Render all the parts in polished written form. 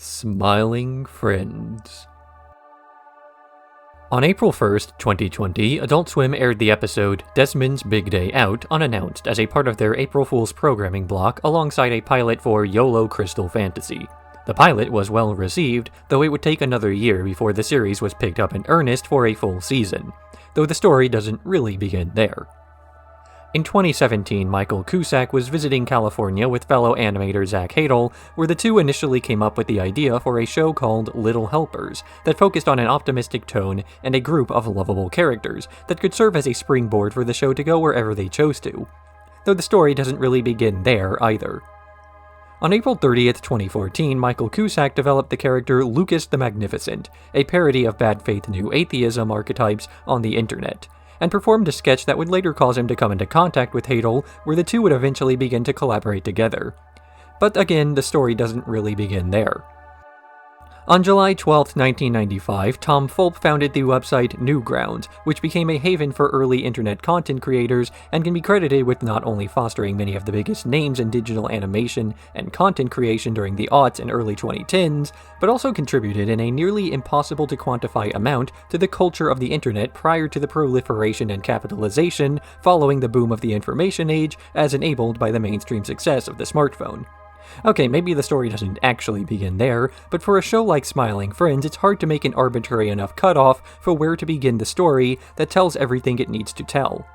Smiling Friends. On April 1st, 2020, Adult Swim aired the episode Desmond's Big Day Out unannounced as a part of their April Fool's programming block alongside a pilot for YOLO Crystal Fantasy. The pilot was well received, though it would take another year before the series was picked up in earnest for a full season, though the story doesn't really begin there. In 2017, Michael Cusack was visiting California with fellow animator Zach Hadel, where the two initially came up with the idea for a show called Little Helpers that focused on an optimistic tone and a group of lovable characters that could serve as a springboard for the show to go wherever they chose to. Though the story doesn't really begin there either. On April 30th, 2014, Michael Cusack developed the character Lucas the Magnificent, a parody of bad faith new atheism archetypes on the internet, and performed a sketch that would later cause him to come into contact with Hadel, where the two would eventually begin to collaborate together. But again, the story doesn't really begin there. On July 12, 1995, Tom Fulp founded the website Newgrounds, which became a haven for early internet content creators and can be credited with not only fostering many of the biggest names in digital animation and content creation during the aughts and early 2010s, but also contributed in a nearly impossible to quantify amount to the culture of the internet prior to the proliferation and capitalization following the boom of the information age as enabled by the mainstream success of the smartphone. Okay, maybe the story doesn't actually begin there, but for a show like Smiling Friends, it's hard to make an arbitrary enough cutoff for where to begin the story that tells everything it needs to tell.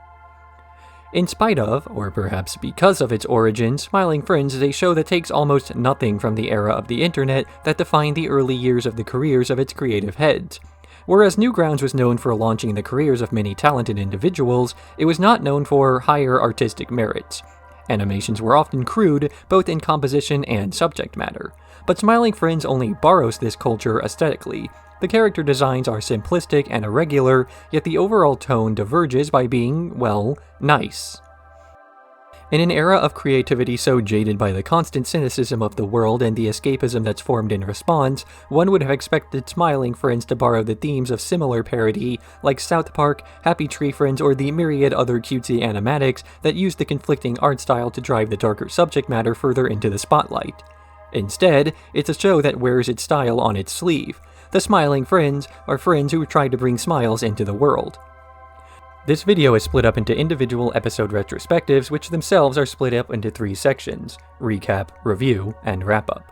In spite of, or perhaps because of its origin, Smiling Friends is a show that takes almost nothing from the era of the internet that defined the early years of the careers of its creative heads. Whereas Newgrounds was known for launching the careers of many talented individuals, it was not known for higher artistic merits. Animations were often crude, both in composition and subject matter, but Smiling Friends only borrows this culture aesthetically. The character designs are simplistic and irregular, yet the overall tone diverges by being, well, nice. In an era of creativity so jaded by the constant cynicism of the world and the escapism that's formed in response, one would have expected Smiling Friends to borrow the themes of similar parody, like South Park, Happy Tree Friends, or the myriad other cutesy animatics that use the conflicting art style to drive the darker subject matter further into the spotlight. Instead, it's a show that wears its style on its sleeve. The Smiling Friends are friends who try to bring smiles into the world. This video is split up into individual episode retrospectives, which themselves are split up into 3 sections: recap, review, and wrap-up.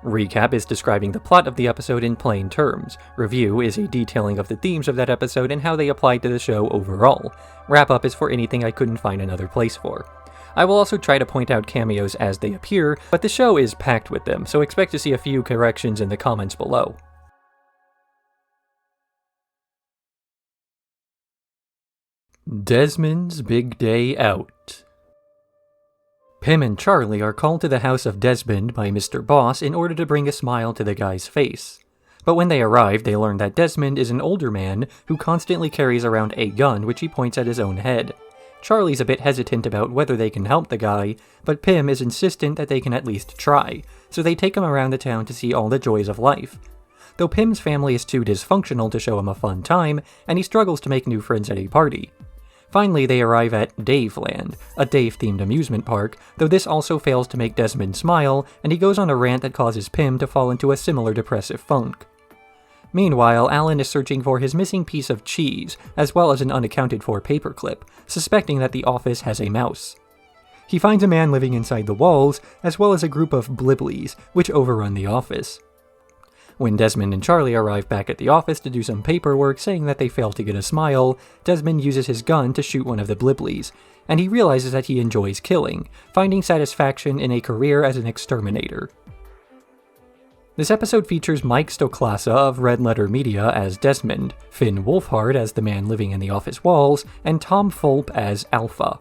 Recap is describing the plot of the episode in plain terms. Review is a detailing of the themes of that episode and how they apply to the show overall. Wrap-up is for anything I couldn't find another place for. I will also try to point out cameos as they appear, but the show is packed with them, so expect to see a few corrections in the comments below. Desmond's Big Day Out. Pim and Charlie are called to the house of Desmond by Mr. Boss in order to bring a smile to the guy's face. But when they arrive, they learn that Desmond is an older man who constantly carries around a gun which he points at his own head. Charlie's a bit hesitant about whether they can help the guy, but Pim is insistent that they can at least try, so they take him around the town to see all the joys of life. Though Pim's family is too dysfunctional to show him a fun time, and he struggles to make new friends at a party. Finally, they arrive at Daveland, a Dave-themed amusement park, though this also fails to make Desmond smile, and he goes on a rant that causes Pim to fall into a similar depressive funk. Meanwhile, Alan is searching for his missing piece of cheese, as well as an unaccounted-for paperclip, suspecting that the office has a mouse. He finds a man living inside the walls, as well as a group of bliblies, which overrun the office. When Desmond and Charlie arrive back at the office to do some paperwork saying that they failed to get a smile, Desmond uses his gun to shoot one of the bliblies, and he realizes that he enjoys killing, finding satisfaction in a career as an exterminator. This episode features Mike Stoklasa of Red Letter Media as Desmond, Finn Wolfhard as the man living in the office walls, and Tom Fulp as Alpha.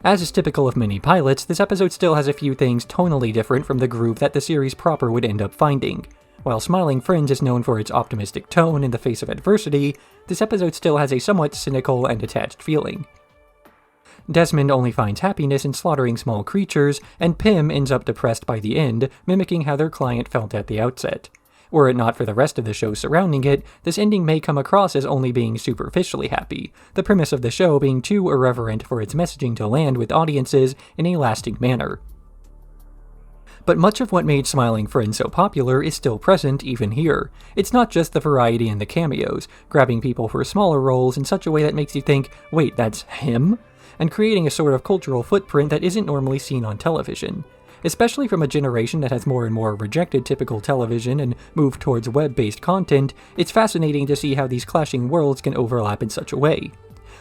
As is typical of many pilots, this episode still has a few things tonally different from the groove that the series proper would end up finding. While Smiling Friends is known for its optimistic tone in the face of adversity, this episode still has a somewhat cynical and detached feeling. Desmond only finds happiness in slaughtering small creatures, and Pim ends up depressed by the end, mimicking how their client felt at the outset. Were it not for the rest of the show surrounding it, this ending may come across as only being superficially happy, the premise of the show being too irreverent for its messaging to land with audiences in a lasting manner. But much of what made Smiling Friends so popular is still present even here. It's not just the variety and the cameos, grabbing people for smaller roles in such a way that makes you think, wait, that's him? And creating a sort of cultural footprint that isn't normally seen on television. Especially from a generation that has more and more rejected typical television and moved towards web-based content, it's fascinating to see how these clashing worlds can overlap in such a way.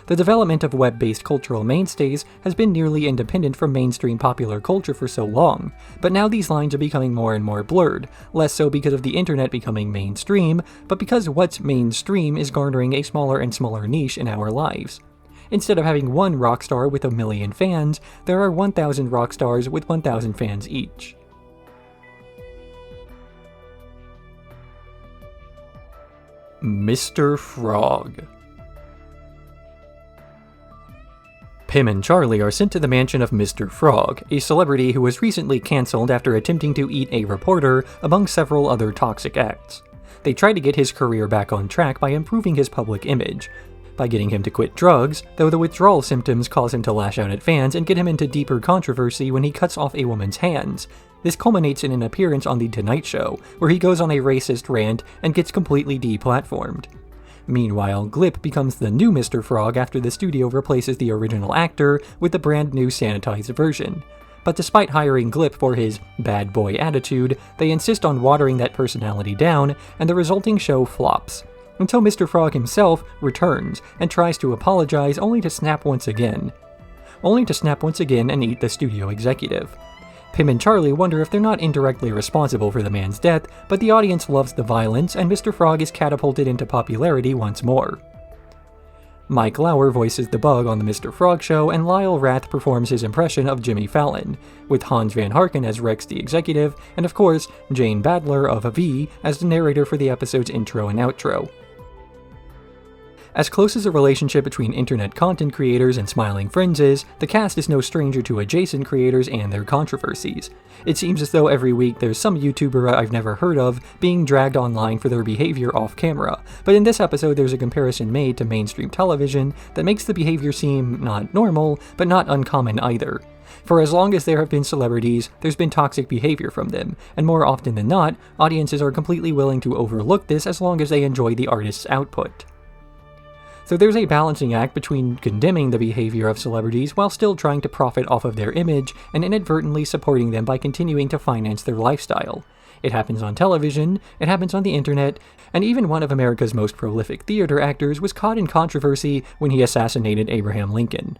The development of web-based cultural mainstays has been nearly independent from mainstream popular culture for so long, but now these lines are becoming more and more blurred, less so because of the internet becoming mainstream, but because what's mainstream is garnering a smaller and smaller niche in our lives. Instead of having one rock star with 1 million fans, there are 1,000 rock stars with 1,000 fans each. Mr. Frog. Pim and Charlie are sent to the mansion of Mr. Frog, a celebrity who was recently cancelled after attempting to eat a reporter among several other toxic acts. They try to get his career back on track by improving his public image, by getting him to quit drugs, though the withdrawal symptoms cause him to lash out at fans and get him into deeper controversy when he cuts off a woman's hands. This culminates in an appearance on The Tonight Show, where he goes on a racist rant and gets completely deplatformed. Meanwhile, Glip becomes the new Mr. Frog after the studio replaces the original actor with the brand new sanitized version. But despite hiring Glip for his bad boy attitude, they insist on watering that personality down, and the resulting show flops. Until Mr. Frog himself returns and tries to apologize only to snap once again and eat the studio executive. Pim and Charlie wonder if they're not indirectly responsible for the man's death, but the audience loves the violence and Mr. Frog is catapulted into popularity once more. Mike Lauer voices the Bug on the Mr. Frog Show, and Lyle Rath performs his impression of Jimmy Fallon, with Hans Van Harken as Rex the Executive, and of course, Jane Badler of V as the narrator for the episode's intro and outro. As close as a relationship between internet content creators and Smiling Friends is, the cast is no stranger to adjacent creators and their controversies. It seems as though every week there's some YouTuber I've never heard of being dragged online for their behavior off camera, but in this episode there's a comparison made to mainstream television that makes the behavior seem not normal, but not uncommon either. For as long as there have been celebrities, there's been toxic behavior from them, and more often than not, audiences are completely willing to overlook this as long as they enjoy the artist's output. So there's a balancing act between condemning the behavior of celebrities while still trying to profit off of their image and inadvertently supporting them by continuing to finance their lifestyle. It happens on television, it happens on the internet, and even one of America's most prolific theater actors was caught in controversy when he assassinated Abraham Lincoln.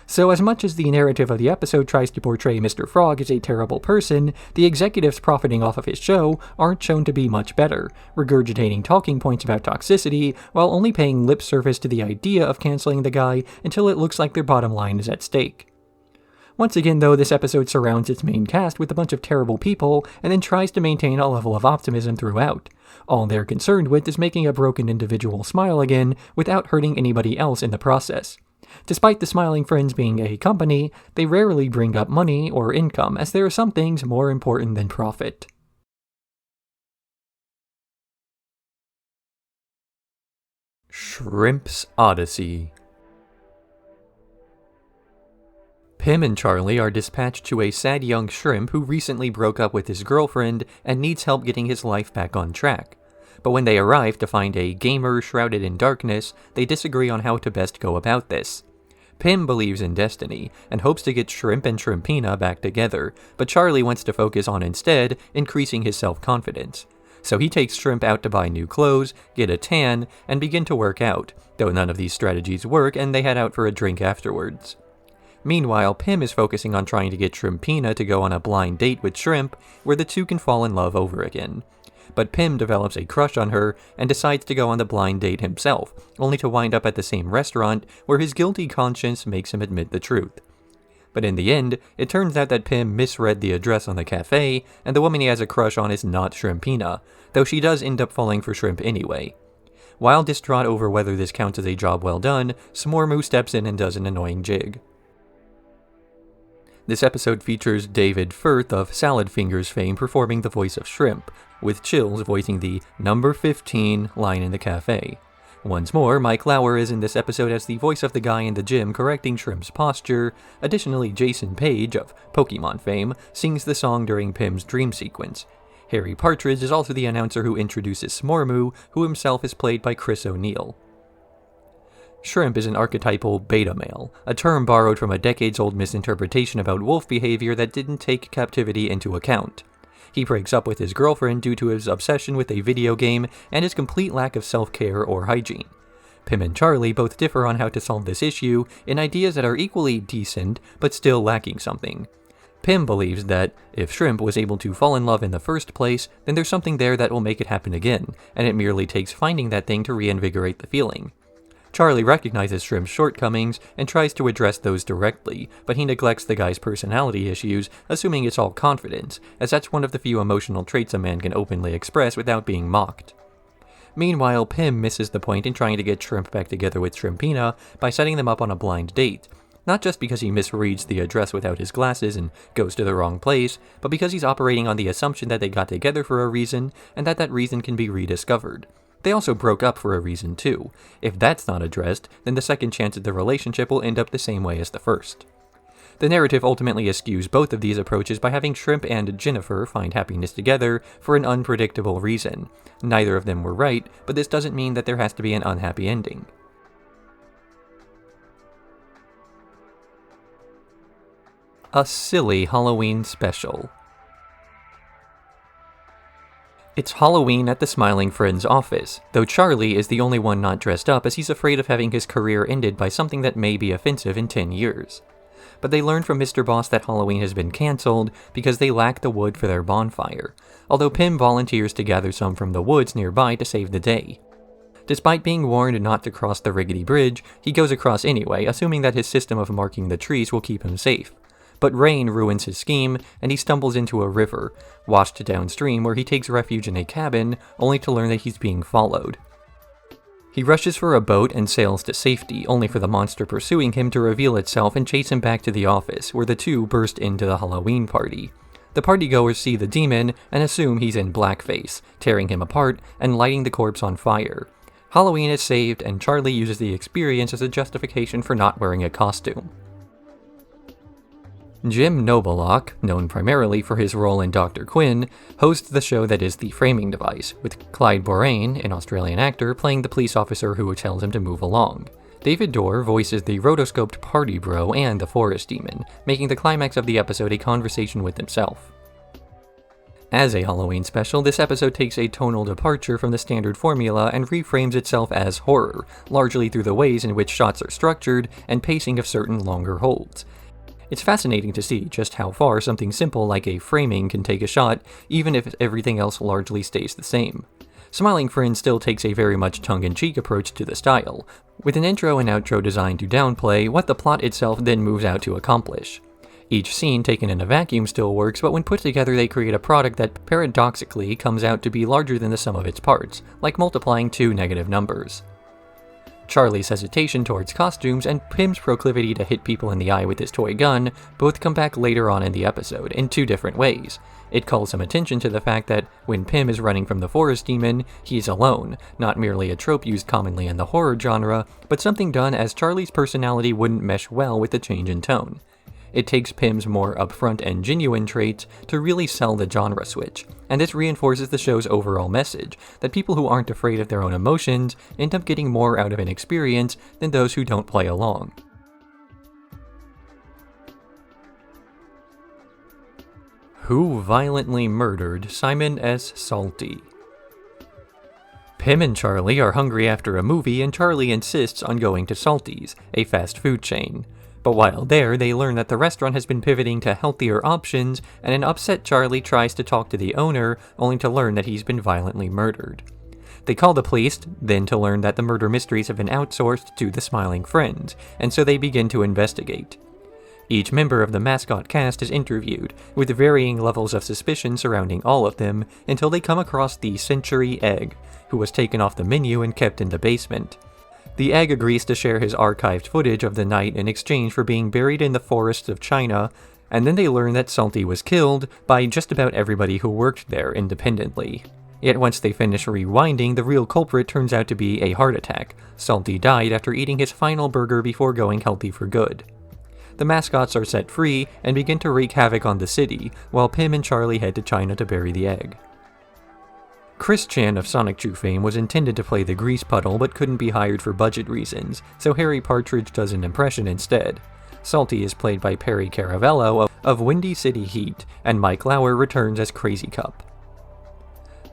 So as much as the narrative of the episode tries to portray Mr. Frog as a terrible person, the executives profiting off of his show aren't shown to be much better, regurgitating talking points about toxicity while only paying lip service to the idea of canceling the guy until it looks like their bottom line is at stake. Once again though, this episode surrounds its main cast with a bunch of terrible people and then tries to maintain a level of optimism throughout. All they're concerned with is making a broken individual smile again without hurting anybody else in the process. Despite the Smiling Friends being a company, they rarely bring up money or income, as there are some things more important than profit. Shrimp's Odyssey. Pim and Charlie are dispatched to a sad young shrimp who recently broke up with his girlfriend and needs help getting his life back on track. But when they arrive to find a gamer shrouded in darkness, they disagree on how to best go about this. Pim believes in destiny, and hopes to get Shrimp and Shrimpina back together, but Charlie wants to focus on instead increasing his self-confidence. So he takes Shrimp out to buy new clothes, get a tan, and begin to work out, though none of these strategies work and they head out for a drink afterwards. Meanwhile, Pim is focusing on trying to get Shrimpina to go on a blind date with Shrimp, where the two can fall in love over again. But Pim develops a crush on her and decides to go on the blind date himself, only to wind up at the same restaurant where his guilty conscience makes him admit the truth. But in the end, it turns out that Pim misread the address on the cafe, and the woman he has a crush on is not Shrimpina, though she does end up falling for Shrimp anyway. While distraught over whether this counts as a job well done, Smormu steps in and does an annoying jig. This episode features David Firth of Salad Fingers fame performing the voice of Shrimp, with Chills voicing the number 15 line in the cafe. Once more, Mike Lauer is in this episode as the voice of the guy in the gym correcting Shrimp's posture. Additionally, Jason Page, of Pokemon fame, sings the song during Pim's dream sequence. Harry Partridge is also the announcer who introduces Smormu, who himself is played by Chris O'Neill. Shrimp is an archetypal beta male, a term borrowed from a decades-old misinterpretation about wolf behavior that didn't take captivity into account. He breaks up with his girlfriend due to his obsession with a video game and his complete lack of self-care or hygiene. Pim and Charlie both differ on how to solve this issue in ideas that are equally decent, but still lacking something. Pim believes that, if Shrimp was able to fall in love in the first place, then there's something there that will make it happen again, and it merely takes finding that thing to reinvigorate the feeling. Charlie recognizes Shrimp's shortcomings and tries to address those directly, but he neglects the guy's personality issues, assuming it's all confidence, as that's one of the few emotional traits a man can openly express without being mocked. Meanwhile, Pim misses the point in trying to get Shrimp back together with Shrimpina by setting them up on a blind date, not just because he misreads the address without his glasses and goes to the wrong place, but because he's operating on the assumption that they got together for a reason, and that reason can be rediscovered. They also broke up for a reason too. If that's not addressed, then the second chance at the relationship will end up the same way as the first. The narrative ultimately eschews both of these approaches by having Shrimp and Jennifer find happiness together for an unpredictable reason. Neither of them were right, but this doesn't mean that there has to be an unhappy ending. A silly Halloween special. It's Halloween at the Smiling Friends office, though Charlie is the only one not dressed up as he's afraid of having his career ended by something that may be offensive in 10 years. But they learn from Mr. Boss that Halloween has been cancelled because they lack the wood for their bonfire, although Pim volunteers to gather some from the woods nearby to save the day. Despite being warned not to cross the rickety bridge, he goes across anyway, assuming that his system of marking the trees will keep him safe. But rain ruins his scheme, and he stumbles into a river, washed downstream where he takes refuge in a cabin, only to learn that he's being followed. He rushes for a boat and sails to safety, only for the monster pursuing him to reveal itself and chase him back to the office, where the two burst into the Halloween party. The partygoers see the demon and assume he's in blackface, tearing him apart and lighting the corpse on fire. Halloween is saved, and Charlie uses the experience as a justification for not wearing a costume. Jim Noblock, known primarily for his role in Dr. Quinn, hosts the show that is The Framing Device, with Clyde Boraine, an Australian actor, playing the police officer who tells him to move along. David Dorr voices the rotoscoped party bro and the forest demon, making the climax of the episode a conversation with himself. As a Halloween special, this episode takes a tonal departure from the standard formula and reframes itself as horror, largely through the ways in which shots are structured and pacing of certain longer holds. It's fascinating to see just how far something simple like a framing can take a shot, even if everything else largely stays the same. Smiling Friends still takes a very much tongue-in-cheek approach to the style, with an intro and outro designed to downplay what the plot itself then moves out to accomplish. Each scene taken in a vacuum still works, but when put together they create a product that paradoxically comes out to be larger than the sum of its parts, like multiplying two negative numbers. Charlie's hesitation towards costumes and Pim's proclivity to hit people in the eye with his toy gun both come back later on in the episode, in two different ways. It calls some attention to the fact that when Pim is running from the forest demon, he's alone, not merely a trope used commonly in the horror genre, but something done as Charlie's personality wouldn't mesh well with the change in tone. It takes Pim's more upfront and genuine traits to really sell the genre switch, and this reinforces the show's overall message, that people who aren't afraid of their own emotions end up getting more out of an experience than those who don't play along. Who violently murdered Simon S. Salty? Pim and Charlie are hungry after a movie, and Charlie insists on going to Salty's, a fast food chain. But while there, they learn that the restaurant has been pivoting to healthier options, and an upset Charlie tries to talk to the owner, only to learn that he's been violently murdered. They call the police, then to learn that the murder mysteries have been outsourced to the Smiling Friends, and so they begin to investigate. Each member of the mascot cast is interviewed, with varying levels of suspicion surrounding all of them, until they come across the Century Egg, who was taken off the menu and kept in the basement. The egg agrees to share his archived footage of the night in exchange for being buried in the forests of China, and then they learn that Salty was killed by just about everybody who worked there independently. Yet once they finish rewinding, the real culprit turns out to be a heart attack. Salty died after eating his final burger before going healthy for good. The mascots are set free and begin to wreak havoc on the city, while Pim and Charlie head to China to bury the egg. Chris Chan of Sonic Chew fame was intended to play the grease puddle but couldn't be hired for budget reasons, so Harry Partridge does an impression instead. Salty is played by Perry Caravello of Windy City Heat, and Mike Lauer returns as Crazy Cup.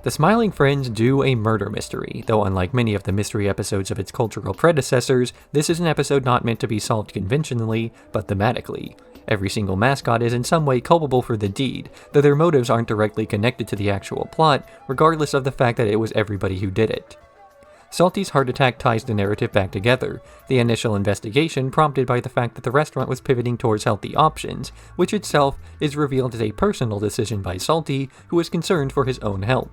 The Smiling Friends do a murder mystery, though unlike many of the mystery episodes of its cultural predecessors, this is an episode not meant to be solved conventionally, but thematically. Every single mascot is in some way culpable for the deed, though their motives aren't directly connected to the actual plot, regardless of the fact that it was everybody who did it. Salty's heart attack ties the narrative back together, the initial investigation prompted by the fact that the restaurant was pivoting towards healthy options, which itself is revealed as a personal decision by Salty, who is concerned for his own health.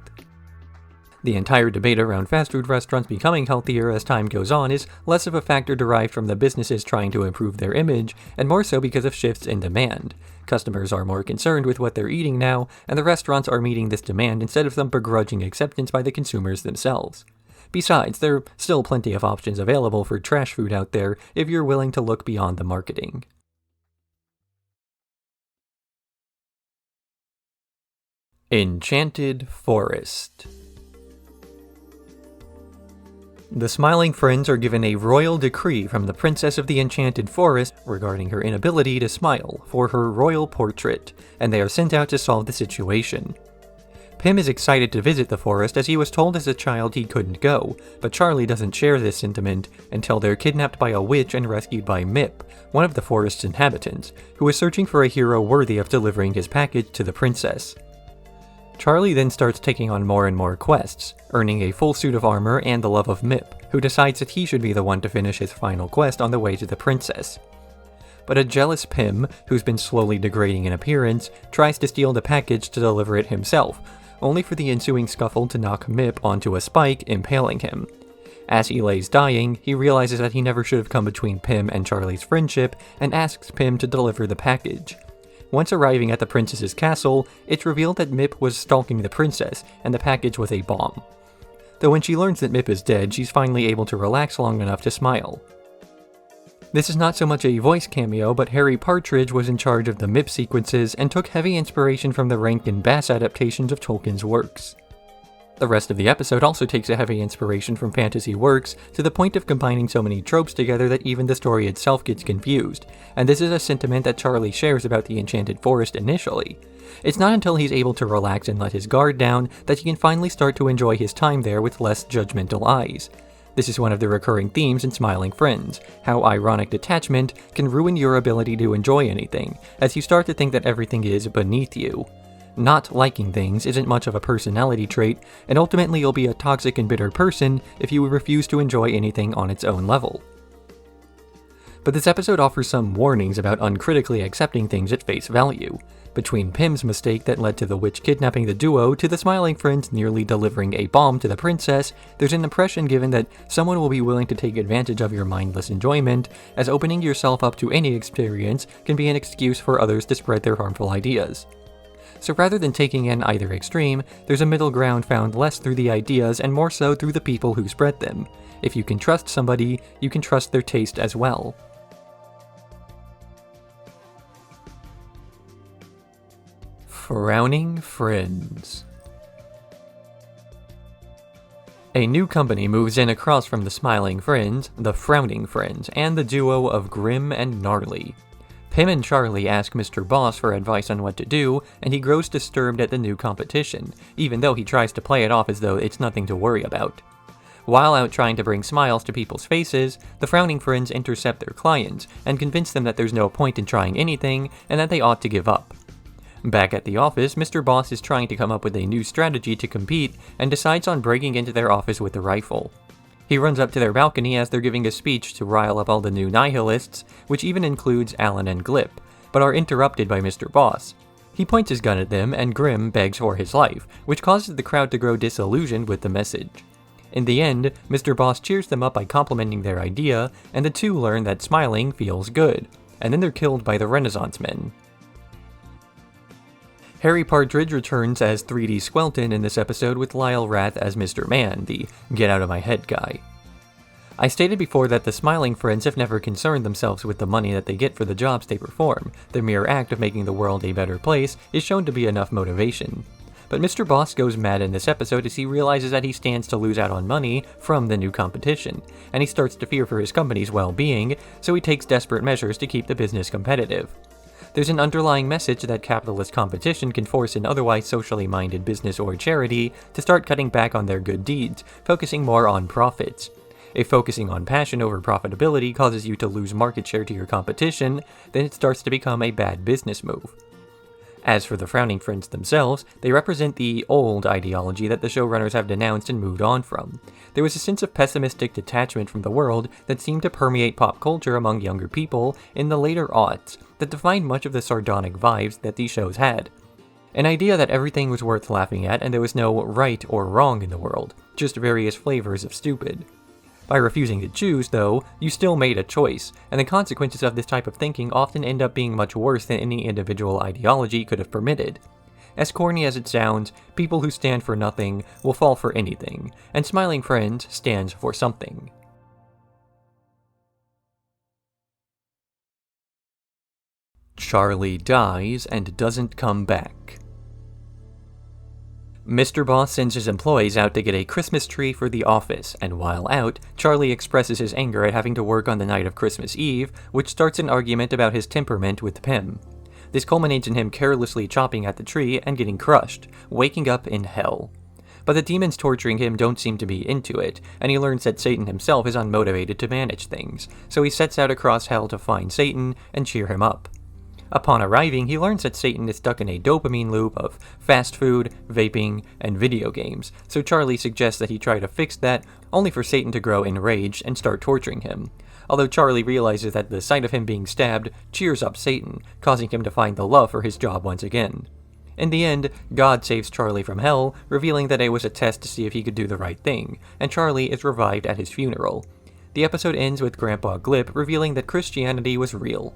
The entire debate around fast food restaurants becoming healthier as time goes on is less of a factor derived from the businesses trying to improve their image, and more so because of shifts in demand. Customers are more concerned with what they're eating now, and the restaurants are meeting this demand instead of some begrudging acceptance by the consumers themselves. Besides, there are still plenty of options available for trash food out there if you're willing to look beyond the marketing. Enchanted Forest. The Smiling Friends are given a royal decree from the Princess of the Enchanted Forest regarding her inability to smile for her royal portrait, and they are sent out to solve the situation. Pim is excited to visit the forest as he was told as a child he couldn't go, but Charlie doesn't share this sentiment until they're kidnapped by a witch and rescued by Mip, one of the forest's inhabitants, who is searching for a hero worthy of delivering his package to the princess. Charlie then starts taking on more and more quests, earning a full suit of armor and the love of Mip, who decides that he should be the one to finish his final quest on the way to the princess. But a jealous Pim, who's been slowly degrading in appearance, tries to steal the package to deliver it himself, only for the ensuing scuffle to knock Mip onto a spike, impaling him. As he lays dying, he realizes that he never should have come between Pim and Charlie's friendship, and asks Pim to deliver the package. Once arriving at the princess's castle, it's revealed that Mip was stalking the princess, and the package was a bomb. Though when she learns that Mip is dead, she's finally able to relax long enough to smile. This is not so much a voice cameo, but Harry Partridge was in charge of the Mip sequences and took heavy inspiration from the Rankin Bass adaptations of Tolkien's works. The rest of the episode also takes a heavy inspiration from fantasy works, to the point of combining so many tropes together that even the story itself gets confused, and this is a sentiment that Charlie shares about the Enchanted Forest initially. It's not until he's able to relax and let his guard down that he can finally start to enjoy his time there with less judgmental eyes. This is one of the recurring themes in Smiling Friends, how ironic detachment can ruin your ability to enjoy anything, as you start to think that everything is beneath you. Not liking things isn't much of a personality trait, and ultimately you'll be a toxic and bitter person if you refuse to enjoy anything on its own level. But this episode offers some warnings about uncritically accepting things at face value. Between Pim's mistake that led to the witch kidnapping the duo to the Smiling Friends nearly delivering a bomb to the princess, there's an impression given that someone will be willing to take advantage of your mindless enjoyment, as opening yourself up to any experience can be an excuse for others to spread their harmful ideas. So rather than taking in either extreme, there's a middle ground found less through the ideas and more so through the people who spread them. If you can trust somebody, you can trust their taste as well. Frowning Friends. A new company moves in across from the Smiling Friends, the Frowning Friends, and the duo of Grim and Gnarly. Pim and Charlie ask Mr. Boss for advice on what to do, and he grows disturbed at the new competition, even though he tries to play it off as though it's nothing to worry about. While out trying to bring smiles to people's faces, the Frowning Friends intercept their clients, and convince them that there's no point in trying anything, and that they ought to give up. Back at the office, Mr. Boss is trying to come up with a new strategy to compete, and decides on breaking into their office with a rifle. He runs up to their balcony as they're giving a speech to rile up all the new nihilists, which even includes Alan and Glip, but are interrupted by Mr. Boss. He points his gun at them, and Grim begs for his life, which causes the crowd to grow disillusioned with the message. In the end, Mr. Boss cheers them up by complimenting their idea, and the two learn that smiling feels good, and then they're killed by the Renaissance Men. Harry Partridge returns as 3D Squelton in this episode with Lyle Rath as Mr. Man, the get-out-of-my-head guy. I stated before that the Smiling Friends have never concerned themselves with the money that they get for the jobs they perform. The mere act of making the world a better place is shown to be enough motivation. But Mr. Boss goes mad in this episode as he realizes that he stands to lose out on money from the new competition, and he starts to fear for his company's well-being, so he takes desperate measures to keep the business competitive. There's an underlying message that capitalist competition can force an otherwise socially minded business or charity to start cutting back on their good deeds, focusing more on profits. If focusing on passion over profitability causes you to lose market share to your competition, then it starts to become a bad business move. As for the Frowning Friends themselves, they represent the old ideology that the showrunners have denounced and moved on from. There was a sense of pessimistic detachment from the world that seemed to permeate pop culture among younger people in the later aughts that defined much of the sardonic vibes that these shows had. An idea that everything was worth laughing at and there was no right or wrong in the world, just various flavors of stupid. By refusing to choose, though, you still made a choice, and the consequences of this type of thinking often end up being much worse than any individual ideology could have permitted. As corny as it sounds, people who stand for nothing will fall for anything, and Smiling Friends stands for something. Charlie dies and doesn't come back. Mr. Boss sends his employees out to get a Christmas tree for the office, and while out, Charlie expresses his anger at having to work on the night of Christmas Eve, which starts an argument about his temperament with Pym. This culminates in him carelessly chopping at the tree and getting crushed, waking up in hell. But the demons torturing him don't seem to be into it, and he learns that Satan himself is unmotivated to manage things, so he sets out across hell to find Satan and cheer him up. Upon arriving, he learns that Satan is stuck in a dopamine loop of fast food, vaping, and video games, so Charlie suggests that he try to fix that, only for Satan to grow enraged and start torturing him. Although Charlie realizes that the sight of him being stabbed cheers up Satan, causing him to find the love for his job once again. In the end, God saves Charlie from hell, revealing that it was a test to see if he could do the right thing, and Charlie is revived at his funeral. The episode ends with Grandpa Glip revealing that Christianity was real.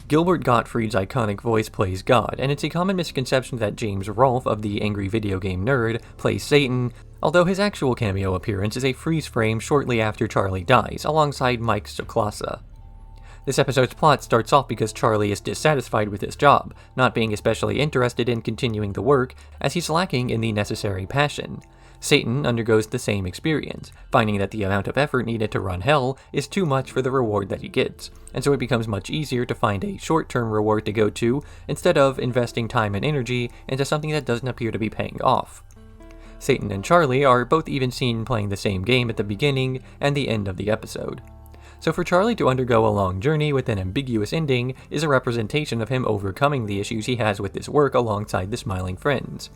Gilbert Gottfried's iconic voice plays God, and it's a common misconception that James Rolfe of the Angry Video Game Nerd plays Satan, although his actual cameo appearance is a freeze frame shortly after Charlie dies, alongside Mike Stoklasa. This episode's plot starts off because Charlie is dissatisfied with his job, not being especially interested in continuing the work, as he's lacking in the necessary passion. Satan undergoes the same experience, finding that the amount of effort needed to run hell is too much for the reward that he gets, and so it becomes much easier to find a short-term reward to go to instead of investing time and energy into something that doesn't appear to be paying off. Satan and Charlie are both even seen playing the same game at the beginning and the end of the episode. So for Charlie to undergo a long journey with an ambiguous ending is a representation of him overcoming the issues he has with his work alongside the Smiling Friends.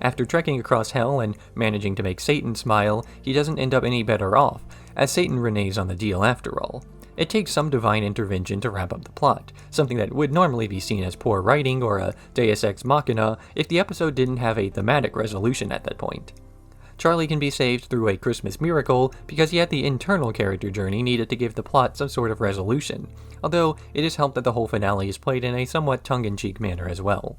After trekking across hell and managing to make Satan smile, he doesn't end up any better off, as Satan reneges on the deal after all. It takes some divine intervention to wrap up the plot, something that would normally be seen as poor writing or a deus ex machina if the episode didn't have a thematic resolution at that point. Charlie can be saved through a Christmas miracle because he had the internal character journey needed to give the plot some sort of resolution, although it is helped that the whole finale is played in a somewhat tongue-in-cheek manner as well.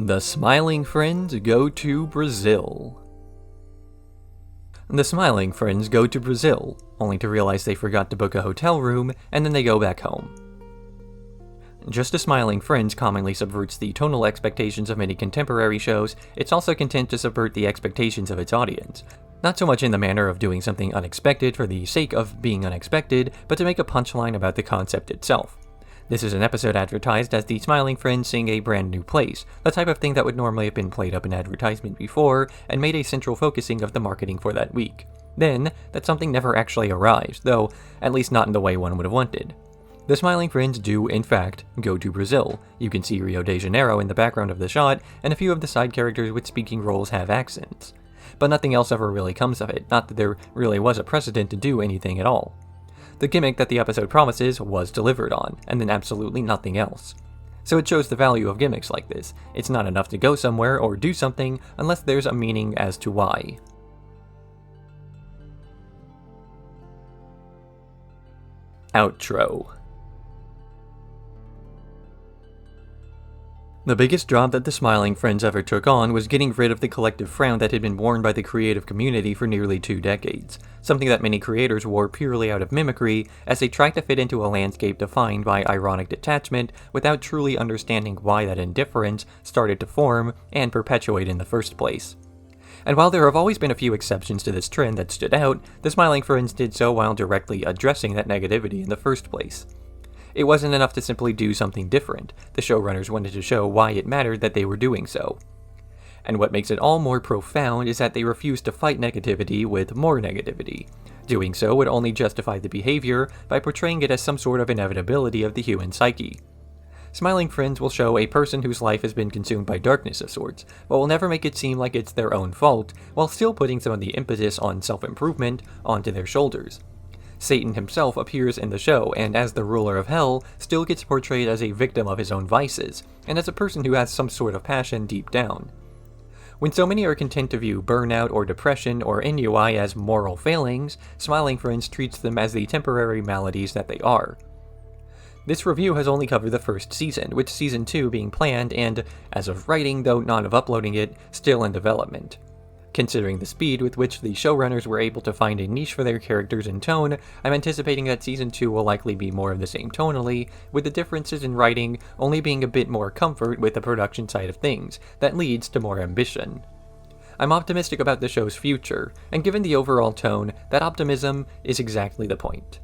The Smiling Friends go to Brazil. The Smiling Friends go to Brazil, only to realize they forgot to book a hotel room, and then they go back home. Just as Smiling Friends commonly subverts the tonal expectations of many contemporary shows, it's also content to subvert the expectations of its audience. Not so much in the manner of doing something unexpected for the sake of being unexpected, but to make a punchline about the concept itself. This is an episode advertised as the Smiling Friends sing a brand new place, the type of thing that would normally have been played up in advertisement before, and made a central focusing of the marketing for that week. Then, that something never actually arrives, though at least not in the way one would have wanted. The Smiling Friends do, in fact, go to Brazil. You can see Rio de Janeiro in the background of the shot, and a few of the side characters with speaking roles have accents. But nothing else ever really comes of it, not that there really was a precedent to do anything at all. The gimmick that the episode promises was delivered on, and then absolutely nothing else. So it shows the value of gimmicks like this. It's not enough to go somewhere or do something unless there's a meaning as to why. Outro. The biggest job that the Smiling Friends ever took on was getting rid of the collective frown that had been worn by the creative community for nearly 2 decades, something that many creators wore purely out of mimicry as they tried to fit into a landscape defined by ironic detachment without truly understanding why that indifference started to form and perpetuate in the first place. And while there have always been a few exceptions to this trend that stood out, the Smiling Friends did so while directly addressing that negativity in the first place. It wasn't enough to simply do something different. The showrunners wanted to show why it mattered that they were doing so. And what makes it all more profound is that they refused to fight negativity with more negativity. Doing so would only justify the behavior by portraying it as some sort of inevitability of the human psyche. Smiling Friends will show a person whose life has been consumed by darkness of sorts, but will never make it seem like it's their own fault, while still putting some of the impetus on self-improvement onto their shoulders. Satan himself appears in the show, and as the ruler of hell, still gets portrayed as a victim of his own vices, and as a person who has some sort of passion deep down. When so many are content to view burnout or depression or ennui as moral failings, Smiling Friends treats them as the temporary maladies that they are. This review has only covered the first season, with season 2 being planned and, as of writing though not of uploading it, still in development. Considering the speed with which the showrunners were able to find a niche for their characters and tone, I'm anticipating that Season 2 will likely be more of the same tonally, with the differences in writing only being a bit more comfort with the production side of things, that leads to more ambition. I'm optimistic about the show's future, and given the overall tone, that optimism is exactly the point.